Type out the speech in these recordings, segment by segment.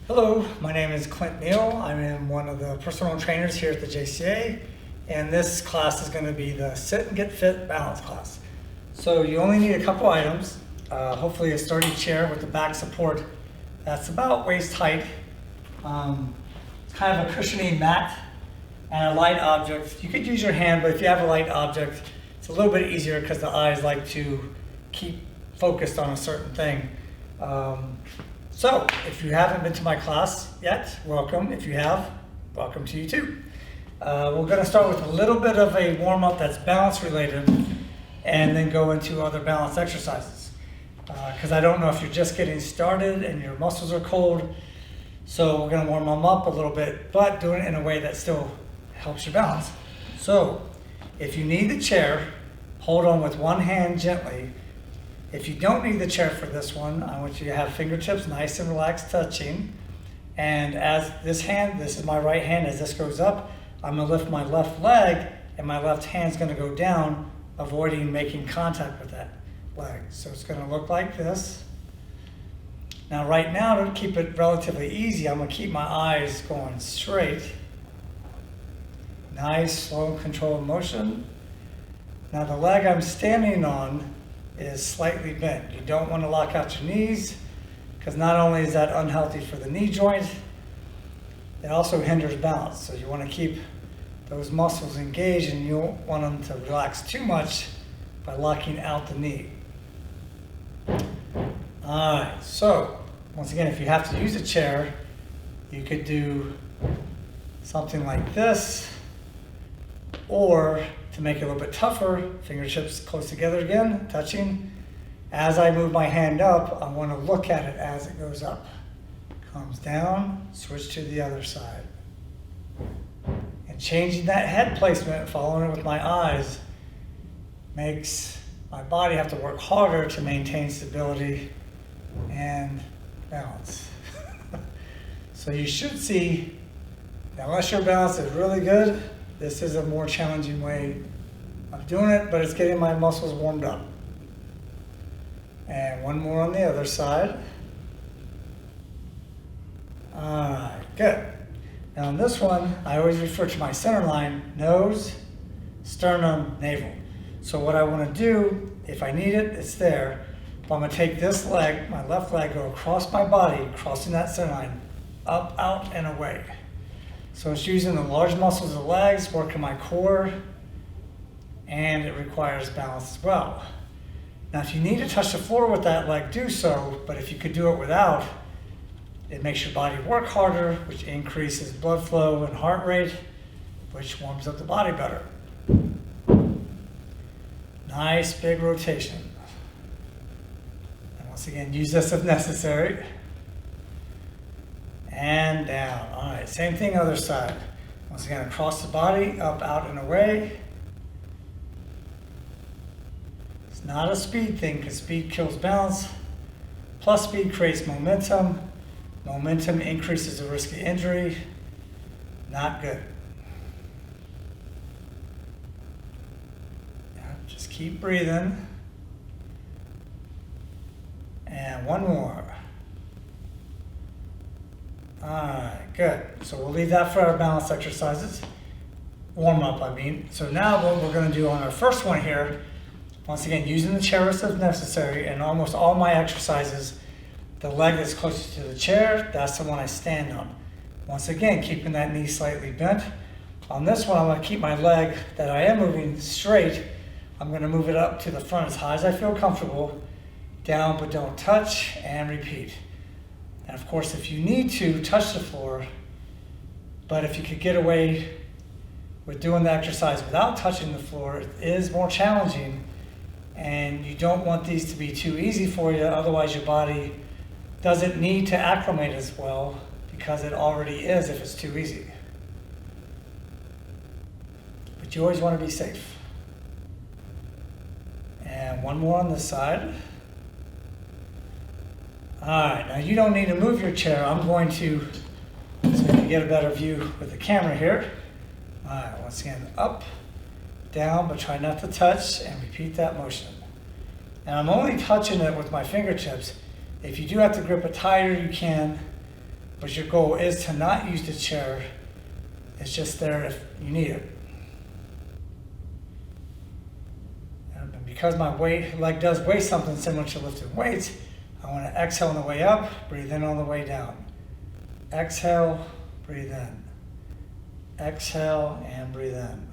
Hello, my name is Clint. I am one of the personal trainers here at the JCA, and this class is going to be the Sit and Get Fit balance class. So you only need a couple items, hopefully a sturdy chair with the back support that's about waist height. It's kind of a cushiony mat and a light object. You could use your hand, but if you have a light object, it's a little bit easier because the eyes like to keep focused on a certain thing. So if you haven't been to my class yet, welcome. If you have, welcome to you too. We're going to start with a little bit of a warm-up that's balance related and then go into other balance exercises. Because I don't know if you're just getting started and your muscles are cold. So we're going to warm them up a little bit, but do it in a way that still helps your balance. So if you need the chair, hold on with one hand gently. If you don't need the chair for this one, I want you to have fingertips nice and relaxed touching. And as this is my right hand, as this goes up, I'm gonna lift my left leg and my left hand's gonna go down, avoiding making contact with that leg. So it's gonna look like this. Now right now, to keep it relatively easy, I'm gonna keep my eyes going straight. Nice, slow, controlled motion. Now the leg I'm standing on is slightly bent. You don't want to lock out your knees because not only is that unhealthy for the knee joint, it also hinders balance. So you want to keep those muscles engaged and you don't want them to relax too much by locking out the knee. All right, so once again, if you have to use a chair, you could do something like this, or to make it a little bit tougher, fingertips close together again, touching. As I move my hand up, I want to look at it as it goes up. Comes down, switch to the other side. And changing that head placement, following it with my eyes, makes my body have to work harder to maintain stability and balance. So you should see, unless your balance is really good, this is a more challenging way of doing it, but it's getting my muscles warmed up. And one more on the other side. All right, good. Now on this one, I always refer to my center line, nose, sternum, navel. So what I want to do, if I need it, it's there. But I'm going to take this leg, my left leg, go across my body, crossing that center line, up, out, and away. So it's using the large muscles of the legs, working my core, and it requires balance as well. Now, if you need to touch the floor with that leg, do so, but if you could do it without, it makes your body work harder, which increases blood flow and heart rate, which warms up the body better. Nice big rotation. And once again, use this if necessary. And down. All right, same thing other side. Once again, across the body, up, out, and away. It's not a speed thing because speed kills balance. Plus speed creates momentum. Momentum increases the risk of injury. Not good. Just keep breathing. And one more. All right, good. So we'll leave that for our balance exercises. Warm up, I mean. So now what we're going to do on our first one here, once again, using the chair if necessary, and almost all my exercises, the leg that's closest to the chair, that's the one I stand on. Once again, keeping that knee slightly bent. On this one, I'm going to keep my leg that I am moving straight. I'm going to move it up to the front as high as I feel comfortable. Down, but don't touch, and repeat. And of course, if you need to, touch the floor, but if you could get away with doing the exercise without touching the floor, it is more challenging, and you don't want these to be too easy for you, otherwise your body doesn't need to acclimate as well because it already is if it's too easy. But you always want to be safe. And one more on this side. All right, now you don't need to move your chair. I'm going to, so you can get a better view with the camera here. All right, once again, up, down, but try not to touch, and repeat that motion. And I'm only touching it with my fingertips. If you do have to grip it tighter, you can, but your goal is to not use the chair. It's just there if you need it. And because my leg does weigh something similar to lifting weights, I want to exhale on the way up, breathe in on the way down. Exhale, breathe in. Exhale and breathe in.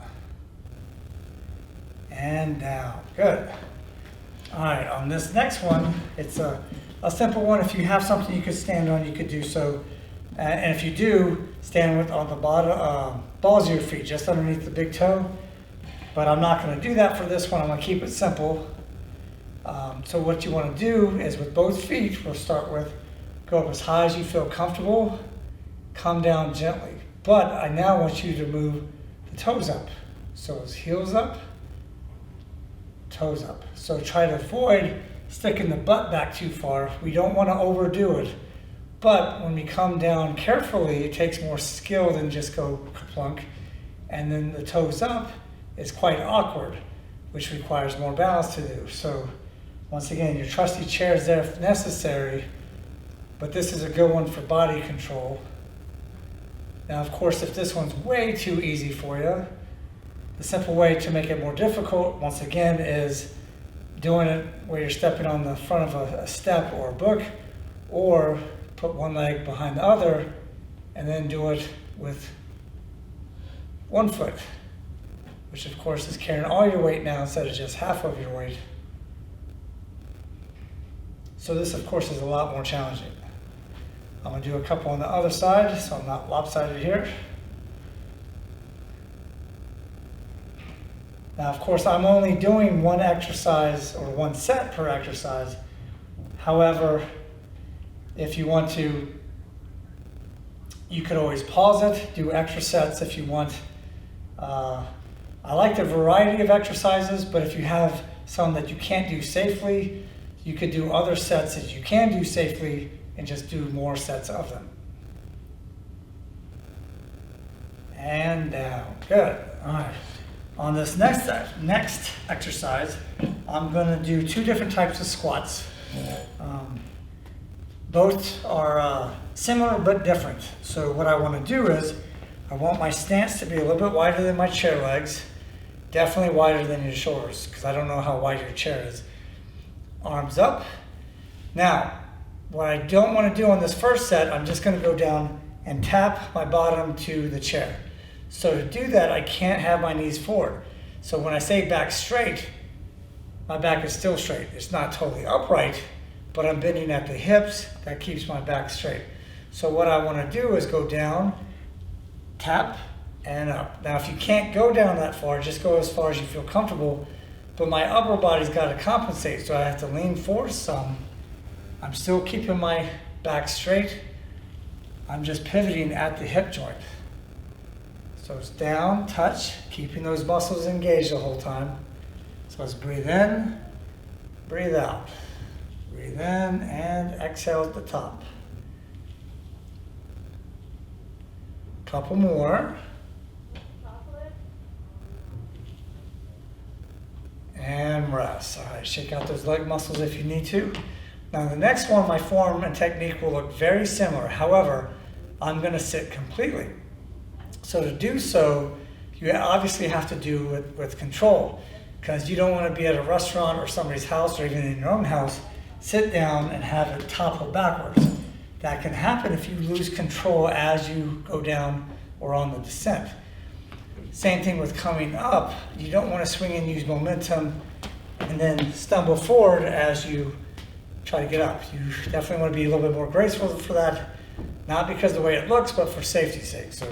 And down. Good. All right, on this next one, it's a simple one. If you have something you could stand on, you could do so. And if you do, stand on the bottom, balls of your feet, just underneath the big toe. But I'm not going to do that for this one. I'm going to keep it simple. So what you want to do is with both feet, we'll start with, go up as high as you feel comfortable, come down gently. But I now want you to move the toes up. So it's heels up, toes up. So try to avoid sticking the butt back too far. We don't want to overdo it. But when we come down carefully, it takes more skill than just go plunk. And then the toes up is quite awkward, which requires more balance to do. So once again, your trusty chair is there if necessary, but this is a good one for body control. Now, of course, if this one's way too easy for you, the simple way to make it more difficult, once again, is doing it where you're stepping on the front of a step or a book, or put one leg behind the other, and then do it with one foot, which of course is carrying all your weight now instead of just half of your weight. So this, of course, is a lot more challenging. I'm going to do a couple on the other side, so I'm not lopsided here. Now, of course, I'm only doing one exercise or one set per exercise. However, if you want to, you could always pause it, do extra sets if you want. I like the variety of exercises, but if you have some that you can't do safely, you could do other sets that you can do safely and just do more sets of them. And down. Good. All right. On this next exercise, I'm going to do two different types of squats. Both are similar but different. So what I want to do is, I want my stance to be a little bit wider than my chair legs, definitely wider than your shoulders, because I don't know how wide your chair is. Arms up. Now, what I don't want to do on this first set, I'm just going to go down and tap my bottom to the chair. So to do that, I can't have my knees forward. So when I say back straight, my back is still straight. It's not totally upright, but I'm bending at the hips. That keeps my back straight. So what I want to do is go down, tap, and up. Now, if you can't go down that far, just go as far as you feel comfortable. But my upper body's got to compensate, so I have to lean forward some. I'm still keeping my back straight. I'm just pivoting at the hip joint. So it's down, touch, keeping those muscles engaged the whole time. So let's breathe in, breathe out. Breathe in and exhale at the top. Couple more. And rest. All right, shake out those leg muscles if you need to. Now the next one, my form and technique will look very similar. However, I'm going to sit completely. So to do so, you obviously have to do it with control, because you don't want to be at a restaurant or somebody's house or even in your own house, sit down and have it topple backwards. That can happen if you lose control as you go down or on the descent. Same thing with coming up. You don't want to swing and use momentum and then stumble forward as you try to get up. You definitely want to be a little bit more graceful for that, not because of the way it looks, but for safety's sake. So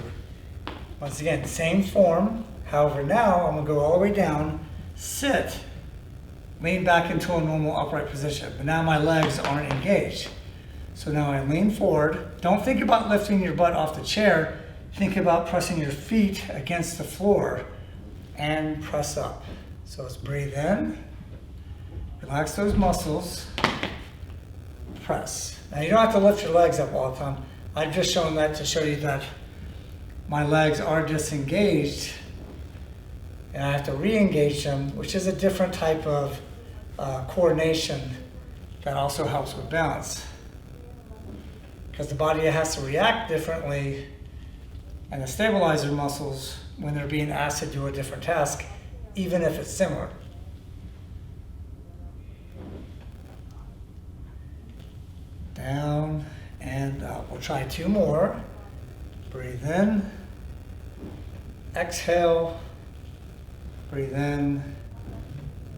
once again, same form. However, now I'm going to go all the way down, sit, lean back into a normal upright position. But now my legs aren't engaged. So now I lean forward. Don't think about lifting your butt off the chair. Think about pressing your feet against the floor and press up. So let's breathe in, relax those muscles, press. Now you don't have to lift your legs up all the time. I've just shown that to show you that my legs are disengaged and I have to re-engage them, which is a different type of coordination that also helps with balance. because the body has to react differently, and the stabilizer muscles, when they're being asked to do a different task, even if it's similar. Down and up. We'll try 2 more. Breathe in. Exhale. Breathe in.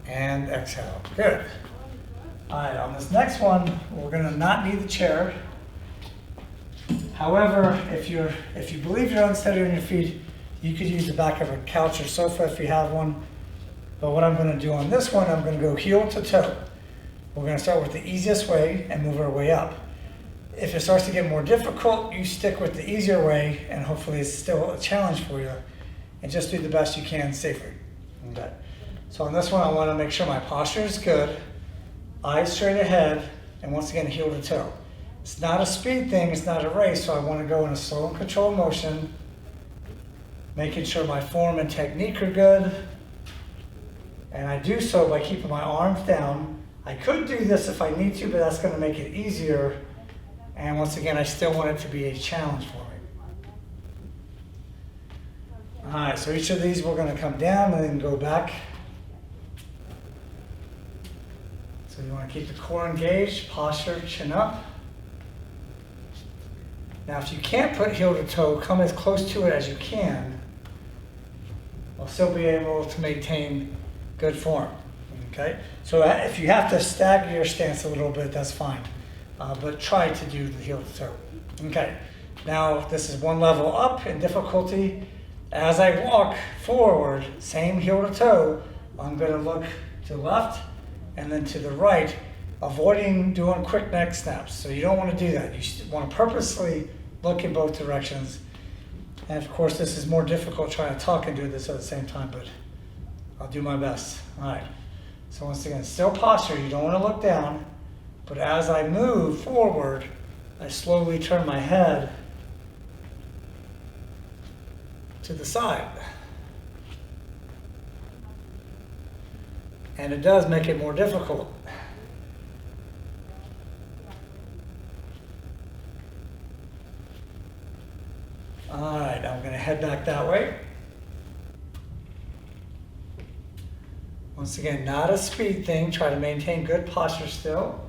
And exhale. Good. All right, on this next one, we're going to not need the chair. However, if you believe you're unsteady on your feet, you could use the back of a couch or sofa if you have one. But what I'm going to do on this one, I'm going to go heel to toe. We're going to start with the easiest way and move our way up. If it starts to get more difficult, you stick with the easier way, and hopefully it's still a challenge for you, and just do the best you can safely. Okay. So on this one, I want to make sure my posture is good, eyes straight ahead, and once again, heel to toe. It's not a speed thing, it's not a race, so I want to go in a slow and controlled motion, making sure my form and technique are good, and I do so by keeping my arms down. I could do this if I need to, but that's going to make it easier. And once again, I still want it to be a challenge for me. All right, so each of these we're going to come down and then go back. So you want to keep the core engaged, posture, chin up. Now if you can't put heel to toe, come as close to it as you can. I'll still be able to maintain good form. Okay, so if you have to stagger your stance a little bit, that's fine. But try to do the heel to toe. Okay, now this is one level up in difficulty. As I walk forward, same heel to toe, I'm going to look to the left and then to the right, avoiding doing quick neck snaps. So you don't want to do that. You want to purposely look in both directions. And of course, this is more difficult trying to talk and do this at the same time, but I'll do my best. All right. So once again, still posture. You don't want to look down. But as I move forward, I slowly turn my head to the side. And it does make it more difficult. All right, I'm going to head back that way. Once again, not a speed thing. Try to maintain good posture still.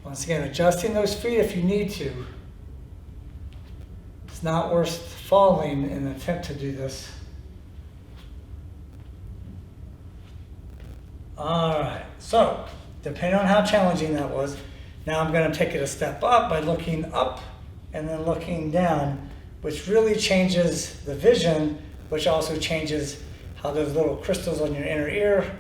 Once again, adjusting those feet if you need to. It's not worth falling in an attempt to do this. All right, so depending on how challenging that was, now I'm going to take it a step up by looking up and then looking down, which really changes the vision, which also changes how those little crystals on your inner ear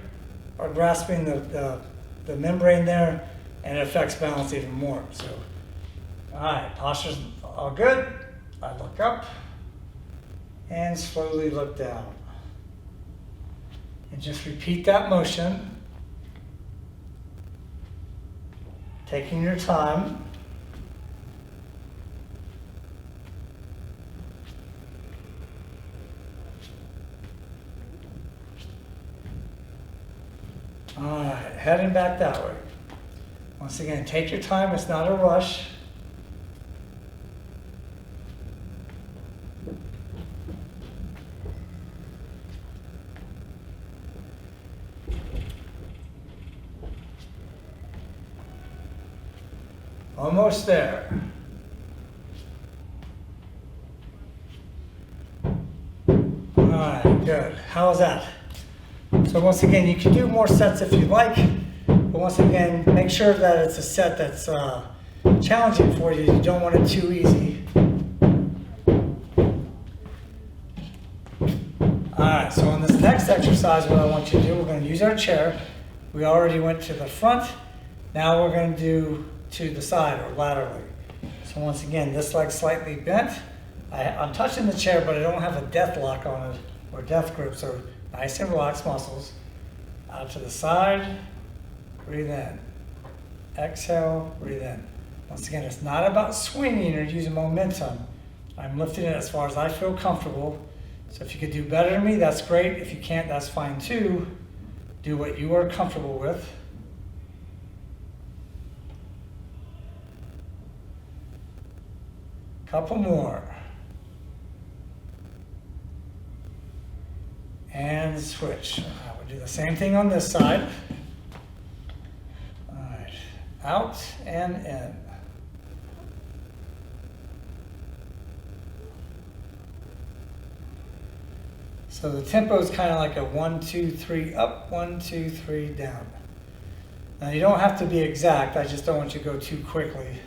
are grasping the membrane there, and it affects balance even more. So, all right, posture's all good. I look up and slowly look down. And just repeat that motion, taking your time. All right, heading back that way. Once again, take your time, it's not a rush. Almost there. All right, good. How's that? So once again, you can do more sets if you'd like, but once again, make sure that it's a set that's challenging for you. You don't want it too easy. All right, so on this next exercise, what I want you to do, we're going to use our chair. We already went to the front. Now we're going to do to the side or laterally. So once again, this leg's slightly bent. I'm touching the chair, but I don't have a death lock on it or death grip, so nice and relaxed muscles. Out to the side, breathe in. Exhale, breathe in. Once again, it's not about swinging or using momentum. I'm lifting it as far as I feel comfortable. So if you could do better than me, that's great. If you can't, that's fine too. Do what you are comfortable with. Couple more. And switch. We'll do the same thing on this side. All right, out and in. So the tempo is kind of like a 1, 2, 3 up, 1, 2, 3 down. Now you don't have to be exact, I just don't want you to go too quickly.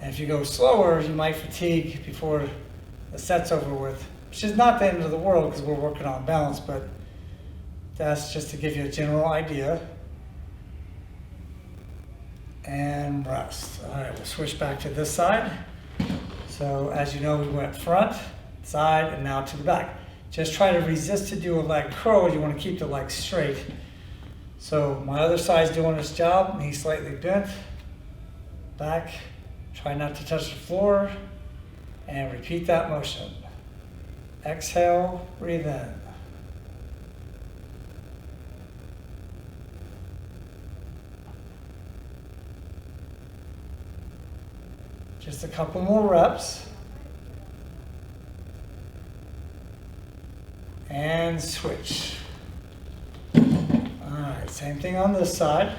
And if you go slower, you might fatigue before the set's over with, which is not the end of the world because we're working on balance, but that's just to give you a general idea. And rest. All right, we'll switch back to this side. So as you know, we went front, side, and now to the back. Just try to resist to do a leg curl. You want to keep the leg straight. So my other side's doing its job, knee slightly bent, back. Try not to touch the floor, and repeat that motion. Exhale, breathe in. Just a couple more reps. And switch. All right, same thing on this side.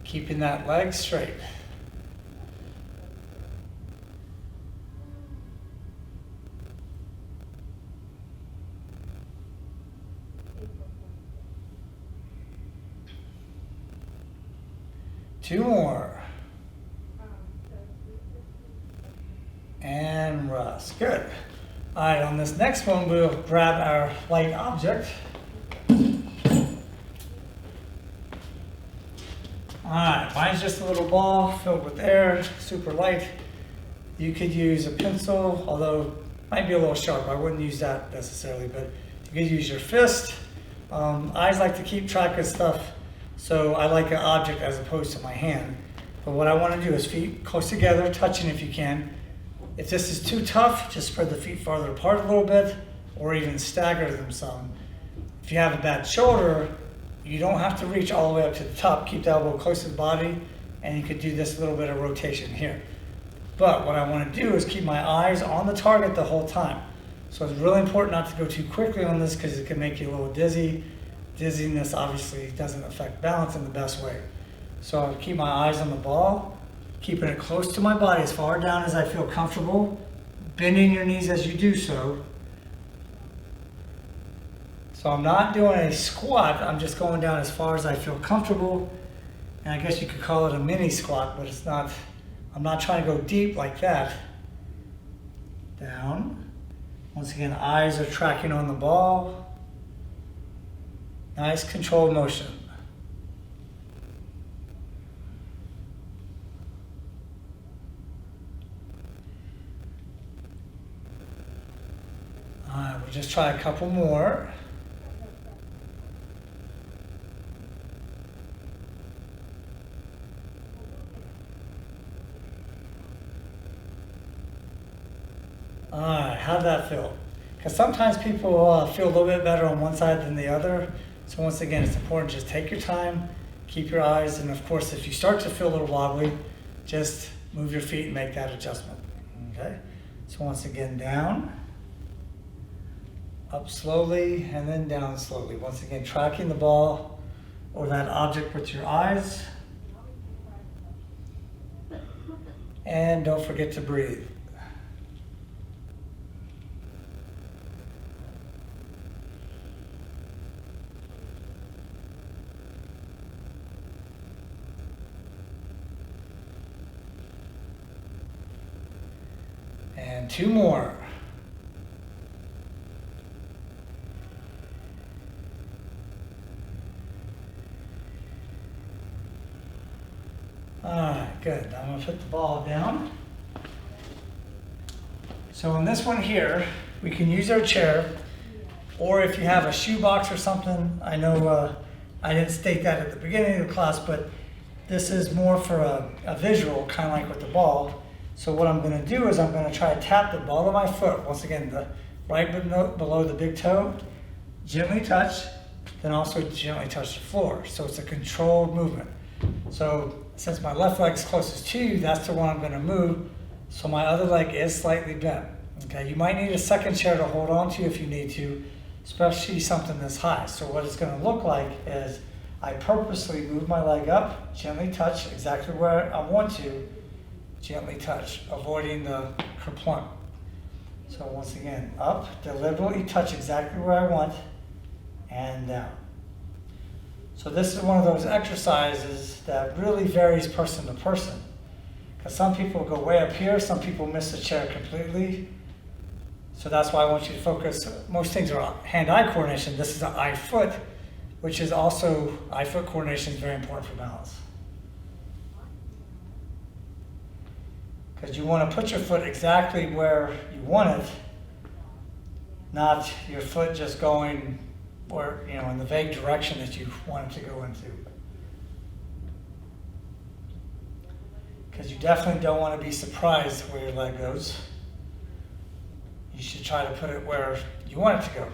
Keeping that leg straight. Two more. And rest. Good. All right, on this next one, we'll grab our light object. All right, mine's just a little ball filled with air, super light. You could use a pencil, although it might be a little sharp. I wouldn't use that necessarily, but you could use your fist. I like to keep track of stuff, so I like an object as opposed to my hand. But what I want to do is feet close together, touching if you can. If this is too tough, just spread the feet farther apart a little bit, or even stagger them some. If you have a bad shoulder, you don't have to reach all the way up to the top. Keep the elbow close to the body, and you could do this little bit of rotation here. But what I want to do is keep my eyes on the target the whole time. So it's really important not to go too quickly on this because it can make you a little dizzy. Dizziness obviously doesn't affect balance in the best way. So I'll keep my eyes on the ball, keeping it close to my body as far down as I feel comfortable, bending your knees as you do so. So I'm not doing a squat, I'm just going down as far as I feel comfortable. And I guess you could call it a mini squat, but it's not, I'm not trying to go deep like that. Down. Once again, eyes are tracking on the ball. Nice controlled motion. All right, we'll just try a couple more. All right, how'd that feel? Because sometimes people feel a little bit better on one side than the other. So once again, it's important, just take your time, keep your eyes, and of course, if you start to feel a little wobbly, just move your feet and make that adjustment, okay? So once again, down, up slowly, and then down slowly. Once again, tracking the ball or that object with your eyes. And don't forget to breathe. And two more. All right, good. I'm going to put the ball down. So on this one here, we can use our chair, or if you have a shoe box or something. I know I didn't state that at the beginning of the class, but this is more for a visual, kind of like with the ball. So what I'm going to do is I'm going to try to tap the ball of my foot. Once again, the right below the big toe, gently touch, then also gently touch the floor. So it's a controlled movement. So since my left leg is closest to you, that's the one I'm going to move. So my other leg is slightly bent. Okay, you might need a second chair to hold on to if you need to, especially something this high. So what it's going to look like is I purposely move my leg up, gently touch exactly where I want to, gently touch, avoiding the kerplunk. So once again, up, deliberately touch exactly where I want, and down. So this is one of those exercises that really varies person to person. Because some people go way up here, some people miss the chair completely. So that's why I want you to focus. Most things are hand-eye coordination. This is an eye-foot, which is also, eye-foot coordination is very important for balance. Because you want to put your foot exactly where you want it, not your foot just going or, in the vague direction that you want it to go into. Because you definitely don't want to be surprised where your leg goes. You should try to put it where you want it to go.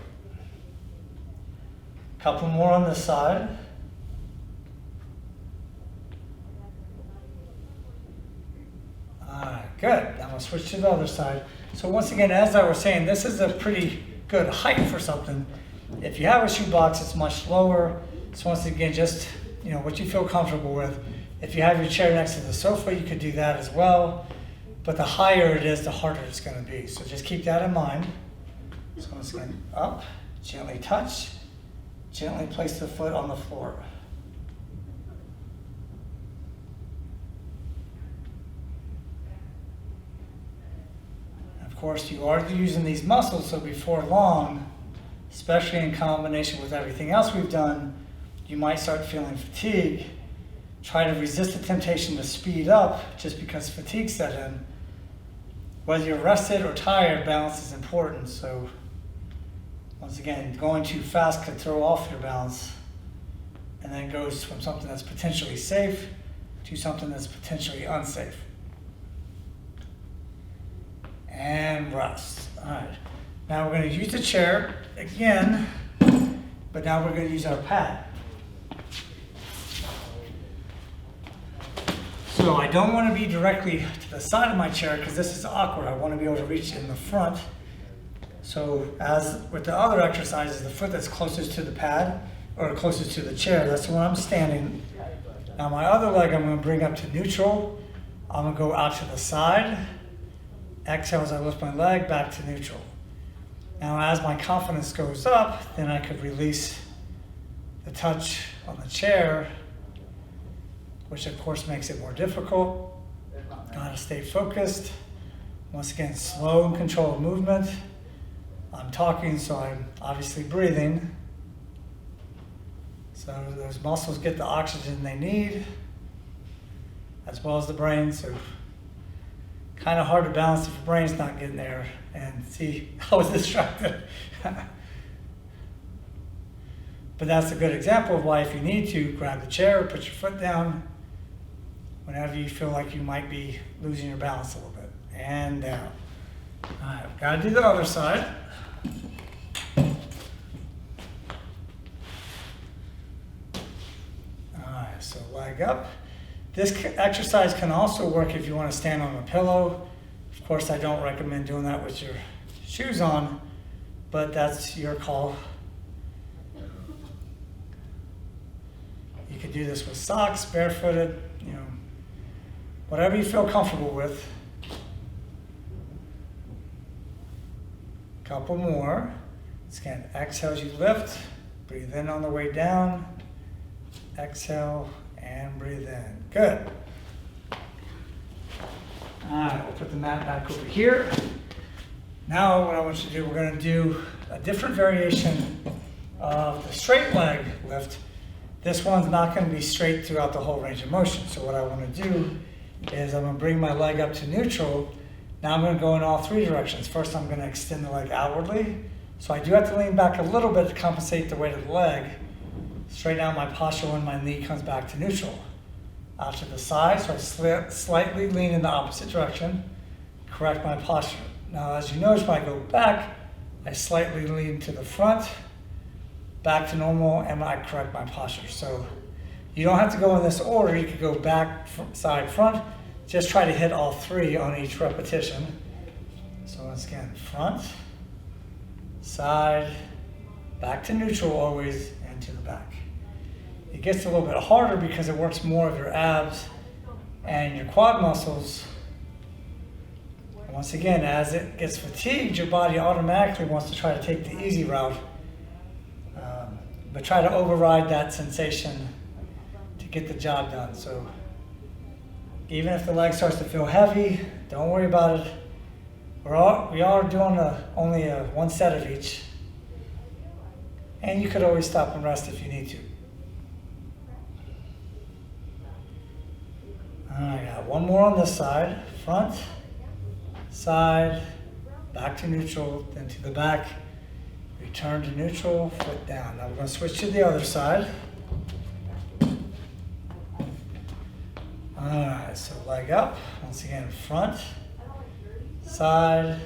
A couple more on this side. Alright, good. Now we'll switch to the other side. So once again, as I was saying, this is a pretty good height for something. If you have a shoebox, it's much lower. So once again, just what you feel comfortable with. If you have your chair next to the sofa, you could do that as well. But the higher it is, the harder it's going to be. So just keep that in mind. So once again, up, gently touch, gently place the foot on the floor. Of course, you are using these muscles, so before long, especially in combination with everything else we've done, you might start feeling fatigue. Try to resist the temptation to speed up just because fatigue set in. Whether you're rested or tired, balance is important. So once again, going too fast could throw off your balance, and then it goes from something that's potentially safe to something that's potentially unsafe. And rest. All right. Now we're going to use the chair again, but now we're going to use our pad. So I don't want to be directly to the side of my chair because this is awkward. I want to be able to reach in the front. So as with the other exercises, the foot that's closest to the pad or closest to the chair, that's where I'm standing. Now my other leg I'm going to bring up to neutral. I'm going to go out to the side. Exhale as I lift my leg back to neutral. Now as my confidence goes up, then I could release the touch on the chair, which of course makes it more difficult. Gotta stay focused. Once again, slow and controlled movement. I'm talking, so I'm obviously breathing. So those muscles get the oxygen they need, as well as the brain. So kind of hard to balance if your brain's not getting there. And see, I was distracted. But that's a good example of why if you need to, grab the chair, put your foot down, whenever you feel like you might be losing your balance a little bit. And down. All right, gotta do the other side. All right, so leg up. This exercise can also work if you want to stand on a pillow. Of course, I don't recommend doing that with your shoes on, but that's your call. You could do this with socks, barefooted, whatever you feel comfortable with. Couple more. Again, exhale as you lift, breathe in on the way down, exhale and breathe in. Good. All right, we'll put the mat back over here. Now what I want you to do, we're going to do a different variation of the straight leg lift. This one's not going to be straight throughout the whole range of motion. So what I want to do is I'm going to bring my leg up to neutral. Now I'm going to go in all three directions. First, I'm going to extend the leg outwardly. So I do have to lean back a little bit to compensate the weight of the leg. Straighten out my posture when my knee comes back to neutral. Out to the side, so I slightly lean in the opposite direction, correct my posture. Now as you notice, when I go back, I slightly lean to the front, back to normal, and I correct my posture. So You don't have to go in this order. You could go back, side, front. Just try to hit all 3 on each repetition. So once again, front, side, back to neutral always, and to the back. It gets a little bit harder because it works more of your abs and your quad muscles. And once again, as it gets fatigued, your body automatically wants to try to take the easy route, but try to override that sensation to get the job done. So even if the leg starts to feel heavy, don't worry about it. We are doing only one set of each. And you could always stop and rest if you need to. All right, got one more on this side. Front, side, back to neutral, then to the back. Return to neutral, foot down. Now we're going to switch to the other side. All right, so leg up. Once again, front, side,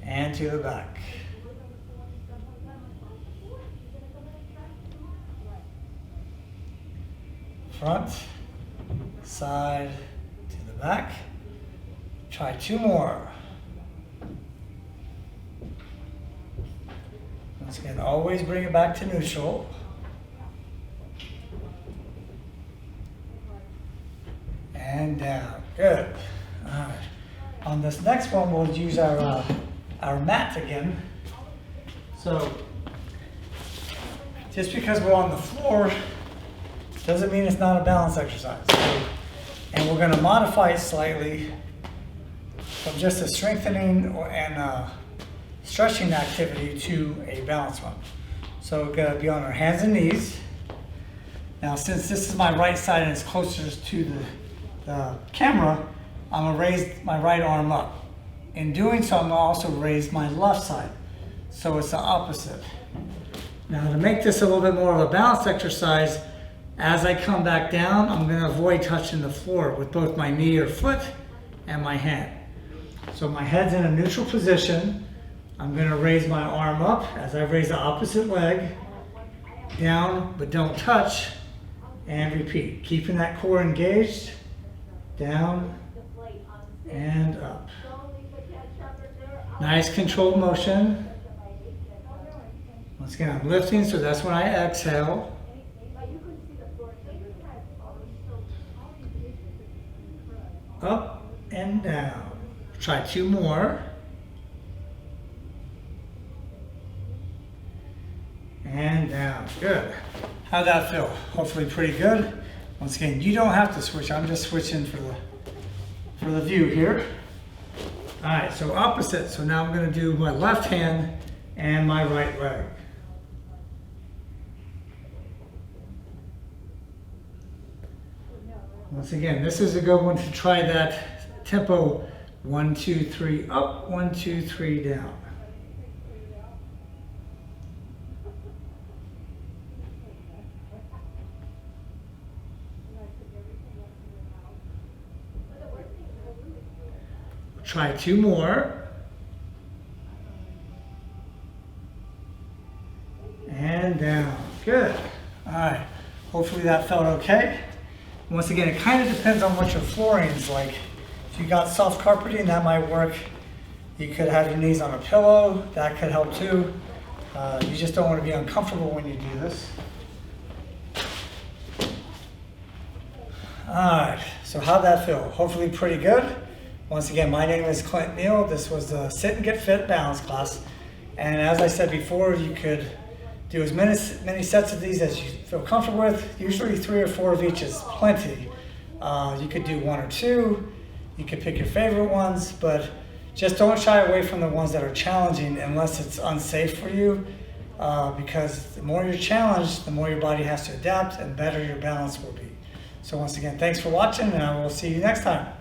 and to the back. Front, side, to the back. Try 2 more. Once again, always bring it back to neutral. And down. Good. All right. On this next one, we'll use our mat again. So, just because we're on the floor doesn't mean it's not a balance exercise. And we're going to modify it slightly from just a strengthening and stretching activity to a balance one. So we're going to be on our hands and knees. Now, since this is my right side and it's closest to the camera, I'm going to raise my right arm up. In doing so, I'm going to also raise my left side. So it's the opposite. Now, to make this a little bit more of a balance exercise, as I come back down, I'm going to avoid touching the floor with both my knee or foot and my hand. So my head's in a neutral position. I'm going to raise my arm up as I raise the opposite leg, down but don't touch, and repeat. Keeping that core engaged, down and up. Nice controlled motion. Once again, I'm lifting, so that's when I exhale. Up and down. Try 2 more. And down. Good. How'd that feel? Hopefully pretty good. Once again, you don't have to switch. I'm just switching for the view here. All right, so opposite. So now I'm going to do my left hand and my right leg. Once again, this is a good one to try that tempo. 1, 2, 3 up, 1, 2, 3 down. Try 2 more. And down. Good. All right. Hopefully that felt okay. Once again, it kind of depends on what your flooring is like. If you got soft carpeting, that might work. You could have your knees on a pillow. That could help too. You just don't want to be uncomfortable when you do this. All right. So how'd that feel? Hopefully pretty good. Once again, my name is Clint Neal. This was the Sit and Get Fit balance class. And as I said before, you could do as many sets of these as you feel comfortable with. Usually 3 or 4 of each is plenty. You could do 1 or 2. You could pick your favorite ones, but just don't shy away from the ones that are challenging unless it's unsafe for you, because the more you're challenged, the more your body has to adapt and better your balance will be. So once again, thanks for watching, and I will see you next time.